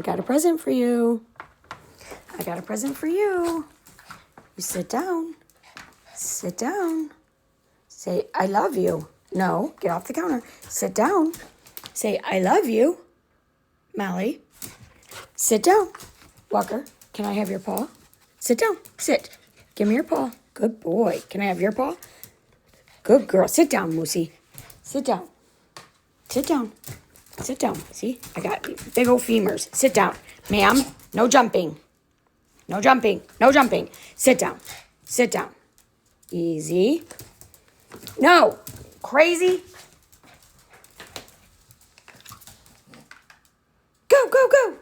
got a present for you. I got a present for you. You sit down. Sit down. Say, I love you. No, get off the counter. Sit down. Say, I love you. Molly. Sit down. Walker, can I have your paw? Sit down. Sit. Give me your paw. Good boy. Can I have your paw? Good girl. Sit down, Moosey. Sit down. Sit down. Sit down. See, I got big old femurs. Sit down. Ma'am, no jumping. No jumping. No jumping. Sit down. Sit down. Easy. No. Crazy. Go, go, go.